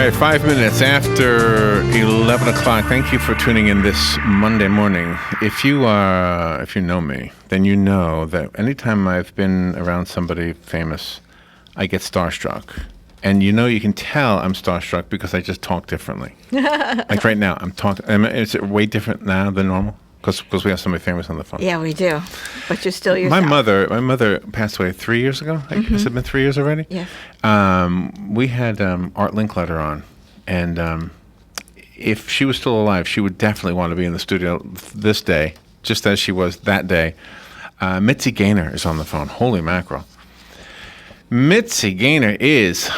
right, 5 minutes after 11 o'clock. Thank you for tuning in this Monday morning. If you know me, then you know that anytime I've been around somebody famous, I get starstruck. And you can tell I'm starstruck because I just talk differently. Like right now, I'm talking. Is it way different now than normal? Because we have somebody famous on the phone. Yeah, we do. But you're still yourself. My mother passed away 3 years ago. Has it been 3 years already? Yes. We had Art Linkletter on, and if she was still alive, she would definitely want to be in the studio this day, just as she was that day. Mitzi Gaynor is on the phone. Holy mackerel. Mitzi Gaynor is,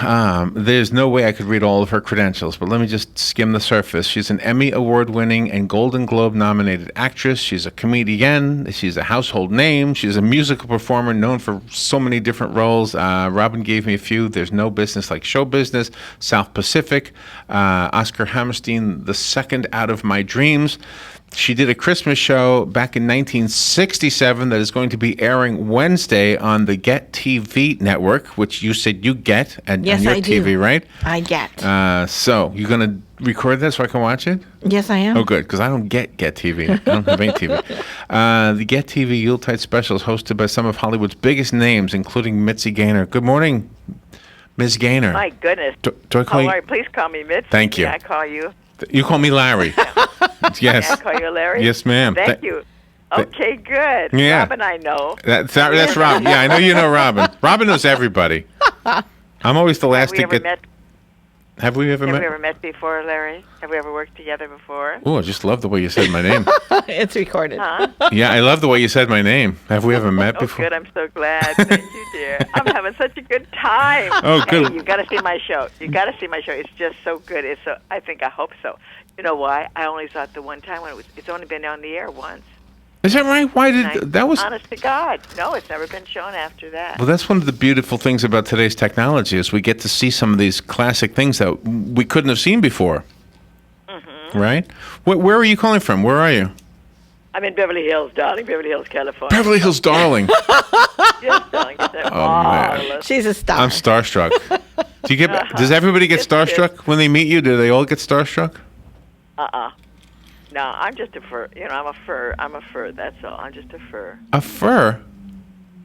there's no way I could read all of her credentials, but let me just skim the surface. She's an Emmy Award-winning and Golden Globe-nominated actress. She's a comedian. She's a household name. She's a musical performer known for so many different roles. Robin gave me a few. There's No Business Like Show Business, South Pacific, Oscar Hammerstein, The Second Out of My Dreams. She did a Christmas show back in 1967 that is going to be airing Wednesday on the Get TV network, which you said you get on your TV, right? I get. So you're going to record this so I can watch it? Yes, I am. Oh, good, because I don't get TV. I don't have any TV. The Get TV Yuletide special is hosted by some of Hollywood's biggest names, including Mitzi Gaynor. Good morning, Ms. Gaynor. My goodness. Do I call you? Please call me Mitzi. Thank you. I call you. You call me Larry. Yes. Can I call you Larry? Yes, ma'am. Thank you. Okay, good. Yeah. Robin, I know. That's Robin. Yeah, I know you know Robin. Robin knows everybody. I'm always the last to get. Have we ever met? Have we ever met before, Larry? Have we ever worked together before? Oh, I just love the way you said my name. It's recorded. Huh? Yeah, I love the way you said my name. Have we ever met before? Oh, good. I'm so glad. Thank you, dear. I'm having such a good time. Oh, good. Hey, you've got to see my show. You've got to see my show. It's just so good. It's so. I hope so. You know why? I only saw it the one time when it's only been on the air once. Is that right? Why did that was? Honest to God, no, it's never been shown after that. Well, that's one of the beautiful things about today's technology is we get to see some of these classic things that we couldn't have seen before. Mm-hmm. Right? Where are you calling from? Where are you? I'm in Beverly Hills, darling. Beverly Hills, California. Beverly Hills, darling. Yes, darling. Man. She's a star. I'm starstruck. Do you get? Does everybody get starstruck when they meet you? Do they all get starstruck? No, I'm just a fur. I'm a fur. I'm a fur. That's all. I'm just a fur. A fur?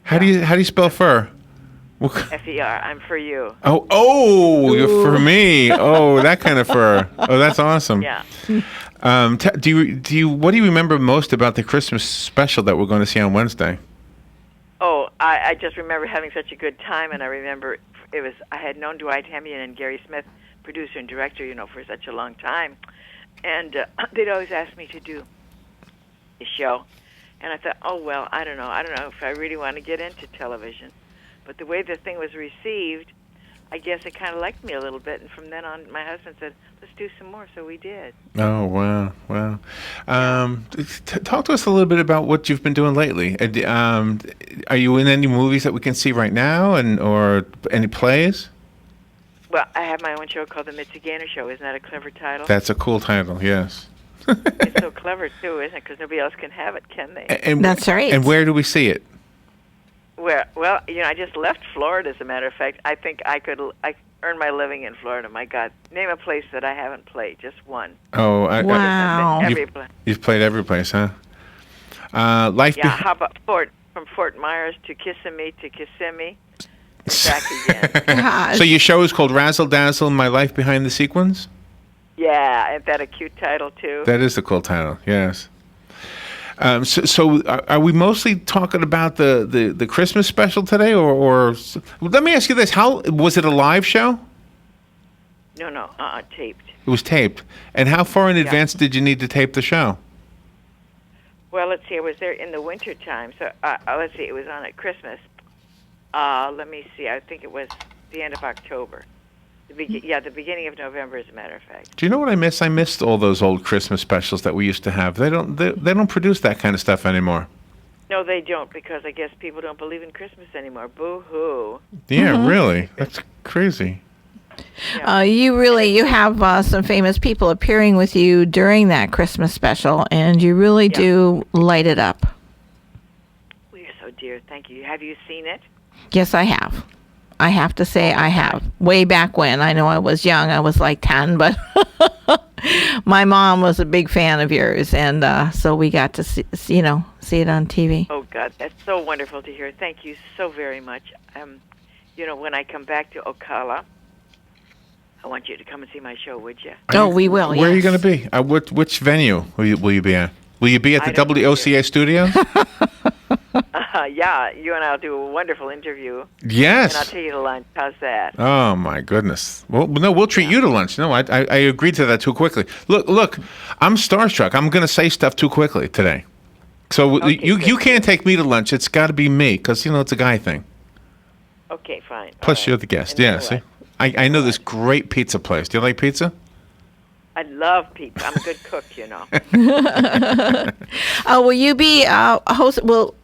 How do you spell fur? F-E-R. I'm for you. Oh, you're for me. Oh, that kind of fur. Oh, that's awesome. Yeah. What do you remember most about the Christmas special that we're going to see on Wednesday? Oh, I just remember having such a good time, and I remember I had known Dwight Hemian and Gary Smith, producer and director, for such a long time. And they'd always ask me to do a show. And I thought, oh, well, I don't know if I really want to get into television. But the way the thing was received, I guess it kind of liked me a little bit. And from then on, my husband said, let's do some more. So we did. Oh, wow. Talk to us a little bit about what you've been doing lately. Are you in any movies that we can see right now or any plays? Well, I have my own show called The Mitzi Gaynor Show. Isn't that a clever title? That's a cool title, yes. It's so clever, too, isn't it? Because nobody else can have it, can they? And that's right. And where do we see it? Well, I just left Florida, as a matter of fact. I think I earn my living in Florida. My God. Name a place that I haven't played, just one. Oh, wow. You've played every place, huh? How about from Fort Myers to Kissimmee to Kissimmee? Back again. So your show is called Razzle Dazzle, My Life Behind the Sequins? Yeah, isn't that a cute title, too? That is a cool title, yes. So are we mostly talking about the Christmas special today? Or let me ask you this. How was it a live show? No, taped. It was taped. And how far in advance did you need to tape the show? Well, let's see. I was there in the winter time. So let's see. It was on at Christmas. Let me see. I think it was the end of October. The beginning of November, as a matter of fact. Do you know what I miss? I missed all those old Christmas specials that we used to have. They don't produce that kind of stuff anymore. No, they don't, because I guess people don't believe in Christmas anymore. Boo-hoo. Yeah, really. That's crazy. Yeah. You have some famous people appearing with you during that Christmas special, and you really do light it up. Well, you're so dear. Thank you. Have you seen it? Yes, I have. I have to say I have. Way back when. I know I was young. I was like 10, but my mom was a big fan of yours, and so we got to see it on TV. Oh, God, that's so wonderful to hear. Thank you so very much. When I come back to Ocala, I want you to come and see my show, would you? We will, Where are you yes. going to be? Which venue will you be at? Will you be at the I don't know WOCA studios? Yeah, you and I'll do a wonderful interview. Yes. And I'll take you to lunch. How's that? Oh my goodness! Well, no, we'll treat you to lunch. No, I agreed to that too quickly. Look, I'm starstruck. I'm going to say stuff too quickly today. So Okay, you good. can't take me to lunch. It's got to be me because it's a guy thing. Okay, fine. Plus, All right. you're the guest. And you Yeah. know See, what? I know this great pizza place. Do you like pizza? I love pizza. I'm a good cook, Will you be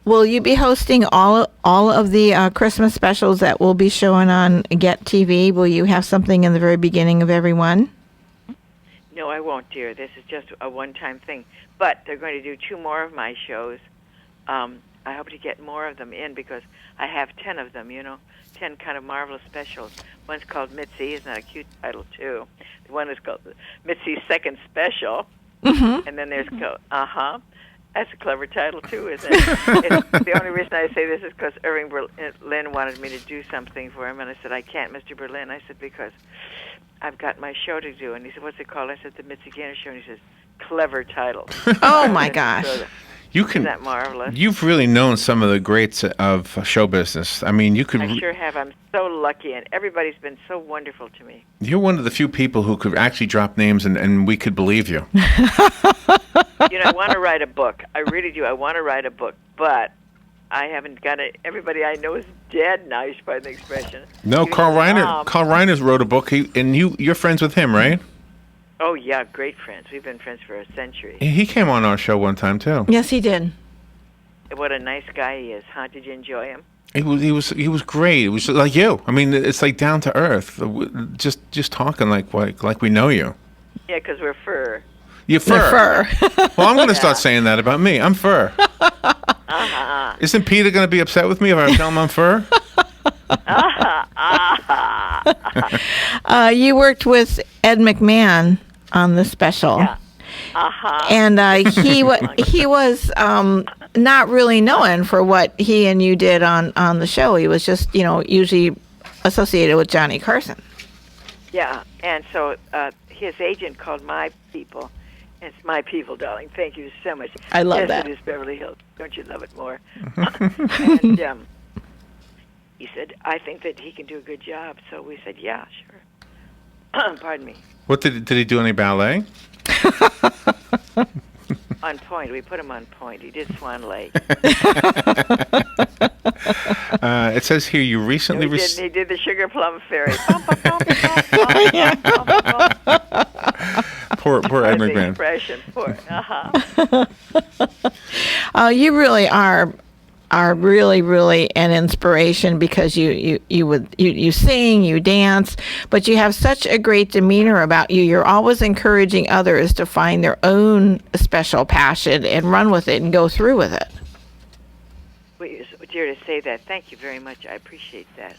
Will you be hosting all of the Christmas specials that will be showing on Get TV? Will you have something in the very beginning of every one? No, I won't, dear. This is just a one-time thing. But they're going to do 2 more of my shows. I hope to get more of them in because I have 10 of them, 10 kind of marvelous specials. One's called Mitzi. Isn't that a cute title, too? One is called Mitzi's Second Special. Mm-hmm. And then there's, that's a clever title, too, isn't it? The only reason I say this is because Irving Berlin wanted me to do something for him. And I said, I can't, Mr. Berlin. I said, because I've got my show to do. And he said, what's it called? I said, the Mitzi Gaynor Show. And he says, clever title. Oh my gosh! Isn't that marvelous? You've really known some of the greats of show business. I mean, you could. I sure have. I'm so lucky, and everybody's been so wonderful to me. You're one of the few people who could actually drop names and we could believe you. I want to write a book. I really do. I want to write a book, but I haven't got it. Everybody I know is dead now. You should find the expression. No, Even Carl Reiner. Mom. Carl Reiner's wrote a book. You're friends with him, right? Oh yeah, great friends. We've been friends for a century. He came on our show one time too. Yes, he did. What a nice guy he is, huh? Did you enjoy him? He was great. It was like you. I mean, it's like down to earth. Just talking like we know you. Yeah, because we're fur. You're fur. Fur. Well, I'm going to start saying that about me. I'm fur. Isn't Peter going to be upset with me if I tell him I'm fur? You worked with Ed McMahon on the special. Yeah. And he was not really known for what he and you did on the show. He was just usually associated with Johnny Carson. Yeah, and so his agent called my people. It's my people, darling. Thank you so much. I love yes, that. It is Beverly Hills. Don't you love it more? And he said, I think that he can do a good job. So we said, yeah, sure. Pardon me. What did he do? Any ballet? On point. We put him on point. He did Swan Lake. It says here you recently He did the Sugar Plum Fairy. Poor Ed The McMahon. expression. Poor. You really are really an inspiration because you sing, you dance, but you have such a great demeanor about you. You're always encouraging others to find their own special passion and run with it and go through with it. Well, you're so dear to say that. Thank you very much. I appreciate that.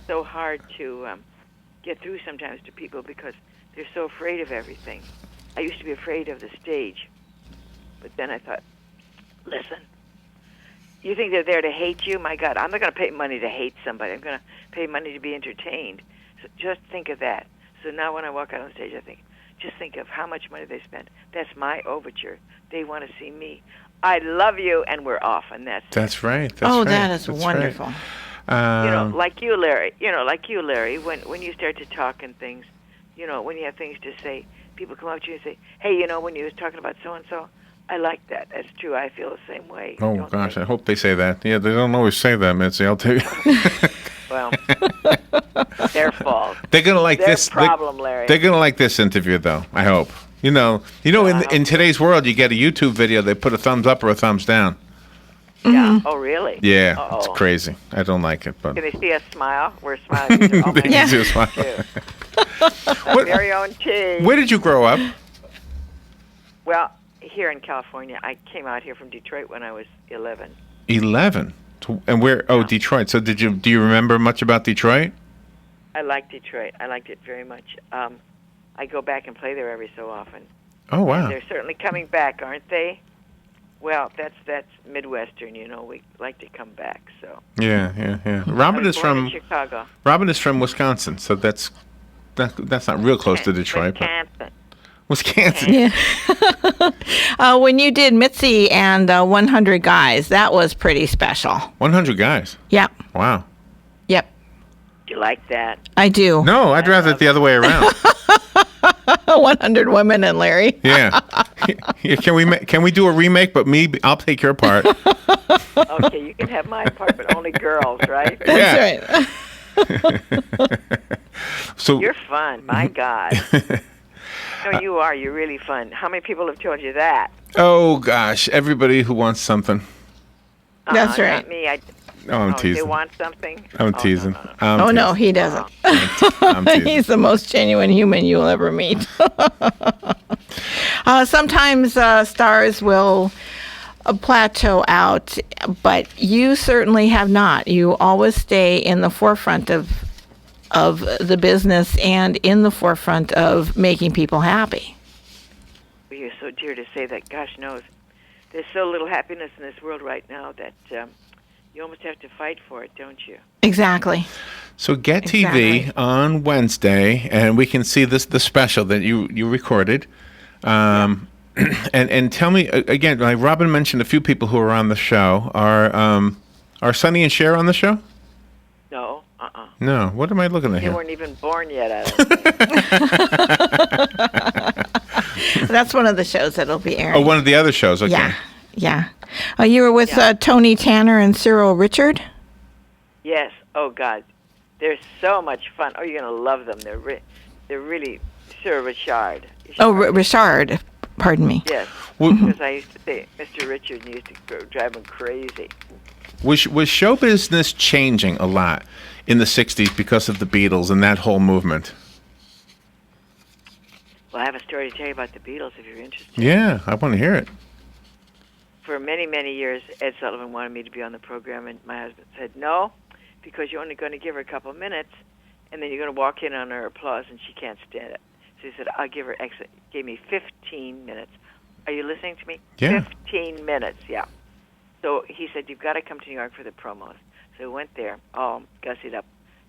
So hard to get through sometimes to people because they're so afraid of everything. I used to be afraid of the stage, but then I thought, listen, you think they're there to hate you? My God, I'm not going to pay money to hate somebody. I'm going to pay money to be entertained. So just think of that. So now when I walk out on stage, I think, just think of how much money they spent. That's my overture. They want to see me. I love you, and we're off, and that's right. That is That's wonderful. Right. like you, Larry. When you start to talk and things, when you have things to say, people come up to you and say, hey, when you was talking about so-and-so, I like that. That's true. I feel the same way. Oh, don't gosh, they? I hope they say that. Yeah, they don't always say that, Mitzi, I'll tell you. Well, their fault. They're going to like Their this. problem, Larry. They're going to like this interview, though, I hope. In today's world, you get a YouTube video, they put a thumbs up or a thumbs down. Yeah. Oh, really? Yeah, Uh-oh. it's crazy. I don't like it, but Can they see us smile? We're smiling. These are all my they can see us smile. too. What- Very own tea. Where did you grow up? Well, here in California. I came out here from Detroit when I was 11. 11. And where? Oh, Detroit. So do you remember much about Detroit? I like Detroit. I liked it very much. I go back and play there every so often. Oh, wow. And they're certainly coming back, aren't they? Well, that's Midwestern, we like to come back, so. Yeah. I Robin was is born in from Chicago. Robin is from Wisconsin, so that's not real close to Detroit, Wisconsin. but Wisconsin. Yeah. When you did Mitzi and 100 Guys, that was pretty special. 100 guys. Yep. Wow. Yep. Do you like that? I do. No, I'd rather it the other way around. 100 Women and Larry. Yeah. Can we do a remake? But I'll take your part. Okay, you can have my part, but only girls, right? Yeah. That's right. So You're fun, my God. No, you are. You're really fun. How many people have told you that? oh gosh, everybody who wants something. That's right. Not me. I'm They teasing. want something? I'm Oh, teasing. no. I'm Oh, no, teasing. he doesn't. I'm teasing. He's the most genuine human you'll ever meet. Sometimes stars will plateau out, but you certainly have not. You always stay in the forefront of the business and in the forefront of making people happy. Well, you're so dear to say that. Gosh knows. There's so little happiness in this world right now that you almost have to fight for it, don't you? Exactly. So Get TV Exactly. on Wednesday, and we can see the special that you recorded. And tell me again, like Robin mentioned, a few people who are on the show. Are Sonny and Cher on the show? No. No. What am I looking at They here? weren't even born yet, I don't think. That's one of the shows that'll be airing. Oh, one of the other shows. Okay. Yeah. You were with Yeah. Tony Tanner and Cyril Richard? Yes. Oh, God. They're so much fun. Oh, you're going to love them. They're really Sir Richard. Oh, Richard. Pardon me. Yes. Well- Because I used to say Mr. Richard used to drive him crazy. Was show business changing a lot in the '60s because of the Beatles and that whole movement? Well, I have a story to tell you about the Beatles if you're interested. Yeah, I want to hear it. For many, many years, Ed Sullivan wanted me to be on the program, and my husband said no, because you're only going to give her a couple minutes, and then you're going to walk in on her applause, and she can't stand it. So he said, I'll give her gave me 15 minutes. Are you listening to me? Yeah. 15 minutes, yeah. So he said, you've got to come to New York for the promos. So we went there, all gussied up,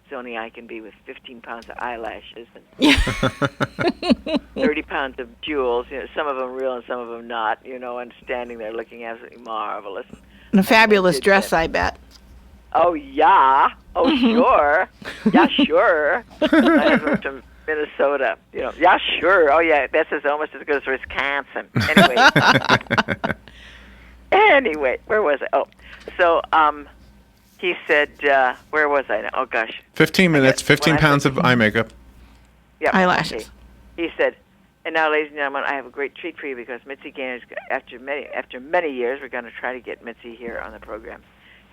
so only I can be, with 15 pounds of eyelashes and 30 pounds of jewels, some of them real and some of them not, and standing there looking absolutely marvelous. And a fabulous dress, I bet. Oh, yeah. Oh, sure. Yeah, sure. I was from Minnesota. Yeah, sure. Oh, yeah, that's almost as good as Wisconsin. Anyway, where was I? Oh, so he said, where was I now? Oh, gosh. 15 minutes, Yes, 15 when I pounds was- of eye makeup. Yeah. Eyelashes. Okay. He said, and now, ladies and gentlemen, I have a great treat for you because Mitzi Gaynor, after many years, we're going to try to get Mitzi here on the program.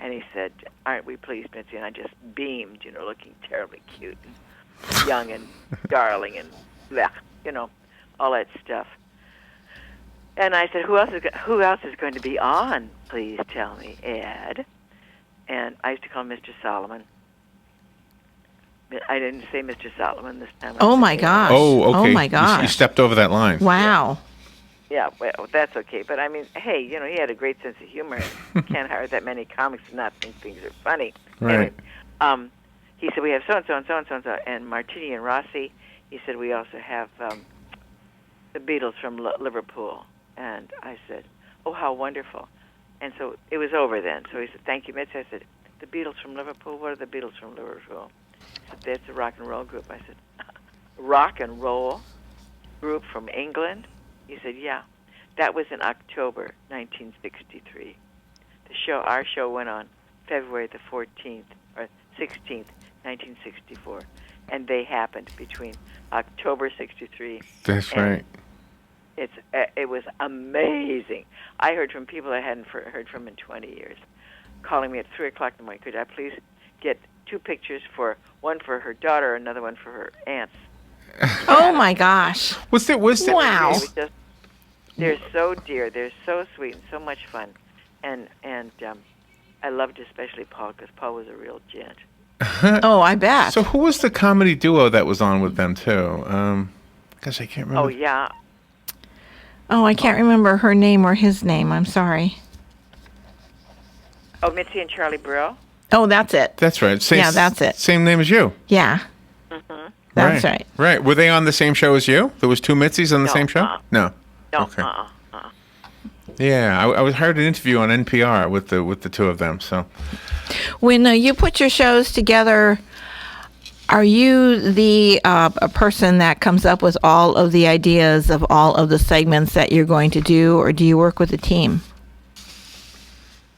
And he said, aren't we pleased, Mitzi? And I just beamed, looking terribly cute and young and darling and blech, all that stuff. And I said, who else is going to be on? Please tell me, Ed. And I used to call him Mr. Solomon. I didn't say Mr. Solomon this time. Oh, my gosh. Oh, okay. Oh, my You gosh. stepped over that line. Wow. Yeah, well, that's okay. But I mean, hey, he had a great sense of humor. You can't hire that many comics and not think things are funny. Right. Anyway, he said we have so and so and so and so and so, and Martini and Rossi. He said we also have the Beatles from Liverpool, and I said, oh, how wonderful. And so it was over then. So he said, thank you, Mitzi. I said, the Beatles from Liverpool. What are the Beatles from Liverpool? He said, that's a rock and roll group. I said, rock and roll group from England? He said, yeah. That was in October 1963. Our show went on February the 14th or 16th, 1964, and they happened between October 63. That's and right. It was amazing. I heard from people I hadn't heard from in 20 years, calling me at 3 o'clock in the morning. Could I please get 2 pictures, one for her daughter, another one for her aunts? Oh, my gosh. Was there? Wow. It was just, they're so dear. They're so sweet and so much fun. And I loved especially Paul, because Paul was a real gent. Oh, I bet. So who was the comedy duo that was on with them too? Gosh, I can't remember. Oh, yeah. Oh, I can't remember her name or his name. I'm sorry. Oh, Mitzi and Charlie Brill? Oh, that's it. That's right. Yeah, that's it. Same name as you. Yeah. That's right. Right. Were they on the same show as you? There was two Mitzies on the No, same show? No. No, Okay. Yeah, I heard an interview on NPR with the two of them. So When you put your shows together, are you the a person that comes up with all of the ideas of all of the segments that you're going to do, or do you work with a team?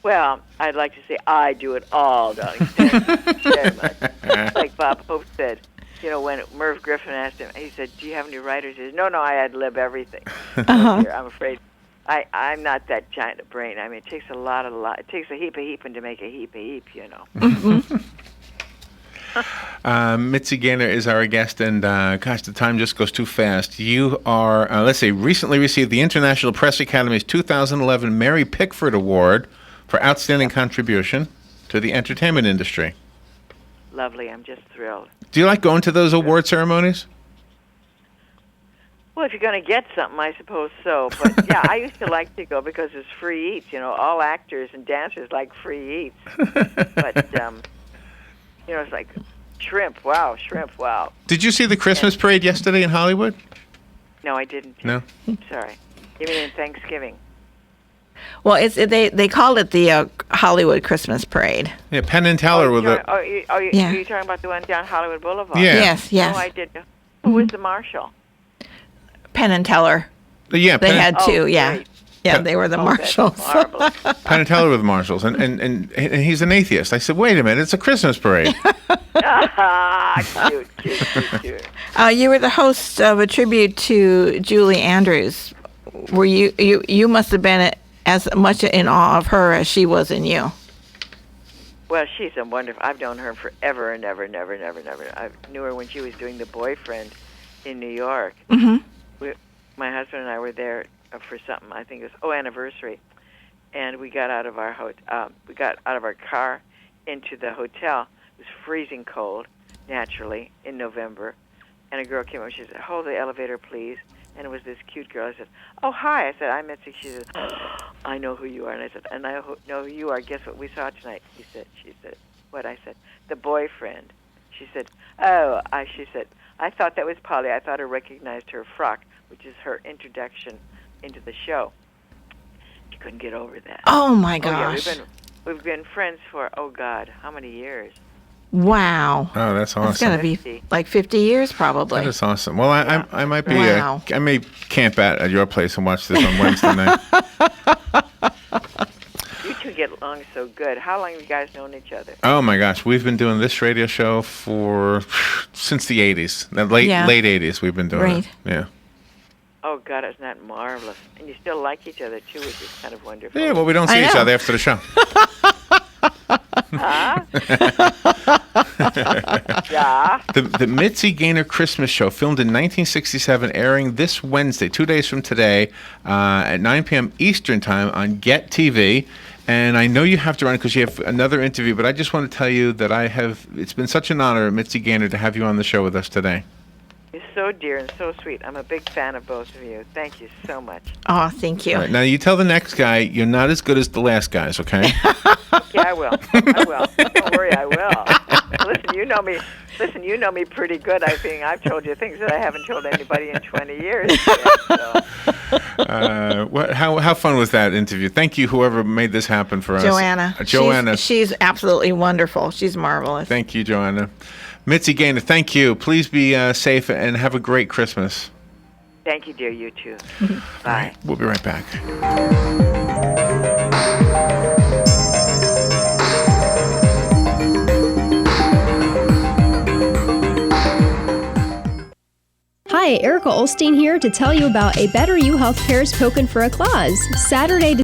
Well, I'd like to say I do it all, darling. Thank you very much. Like Bob Hope said, when Merv Griffin asked him, he said, "Do you have any writers?" He said, "No, I ad-lib everything." I'm afraid I'm not that giant of brain. I mean, it takes a lot. It takes a heap of heaping to make a heap of heap, Mitzi Gaynor is our guest, and gosh, the time just goes too fast. You are, recently received the International Press Academy's 2011 Mary Pickford Award for Outstanding Contribution to the Entertainment Industry. Lovely. I'm just thrilled. Do you like going to those award ceremonies? Well, if you're going to get something, I suppose so. But, yeah, I used to like to go because it's free eats. All actors and dancers like free eats. But, it's like shrimp, wow. Did you see the Christmas parade yesterday in Hollywood? No, I didn't. No? Sorry. You mean in Thanksgiving? Well, they call it the Hollywood Christmas Parade. Yeah, Penn and Teller with the... Are you talking about the one down Hollywood Boulevard? Yeah. Yes. No, I didn't. Who was the marshal? Penn and Teller. Yeah, They had two, yeah. Great. Yeah, they were the marshals. That's marvelous. Penn and Teller with the marshals, and he's an atheist. I said, wait a minute, it's a Christmas parade. Cute. You were the host of a tribute to Julie Andrews. Were you must have been as much in awe of her as she was in you. Well, she's a wonderful. I've known her forever and ever. I knew her when she was doing The Boyfriend in New York. Mm-hmm. My husband and I were there for something. I think it was anniversary, and we got out of our car into the hotel. It was freezing cold, naturally, in November, and a girl came up. She said, "Hold the elevator, please." And it was this cute girl. I said, "Oh, hi." I said, "I'm Mitzi." She said, "I know who you are." And I said, "And I know who you are. Guess what we saw tonight?" She said, "What?" I said, "The Boyfriend." She said, "Oh," she said, "I thought that was Polly. I thought I recognized her frock, which is her introduction into the show." She couldn't get over that. Oh my gosh. Oh, yeah, we've been friends for, oh God, how many years? Wow. Oh, that's awesome. It's going to be like 50 years probably. That is awesome. Well, I might be. Wow. I may camp at your place and watch this on Wednesday night. You two get along so good. How long have you guys known each other? Oh my gosh, we've been doing this radio show since the '80s, the late '80s. We've been doing it. Yeah. Oh God, isn't that marvelous? And you still like each other too, which is kind of wonderful. Yeah. Well, we don't see each other after the show. Huh? Yeah. The Mitzi Gaynor Christmas Show, filmed in 1967, airing this Wednesday, 2 days from today, at 9 p.m. Eastern Time on Get TV. And I know you have to run because you have another interview, but I just want to tell you that it's been such an honor, Mitzi Gaynor, to have you on the show with us today. You're so dear and so sweet. I'm a big fan of both of you. Thank you so much. Oh, thank you. All right, now you tell the next guy you're not as good as the last guys, okay? Yeah, I will. Don't worry, I will. Listen, you know me pretty good. I think I've told you things that I haven't told anybody in 20 years yet, so. How fun was that interview? Thank you, whoever made this happen for us. Joanna. Joanna. She's absolutely wonderful. She's marvelous. Thank you, Joanna. Mitzi Gaynor, thank you. Please be safe and have a great Christmas. Thank you, dear. You too. Bye. Right, we'll be right back. Hi, Erica Olstein here to tell you about A Better You Healthcare Spoken for a Clause. Saturday,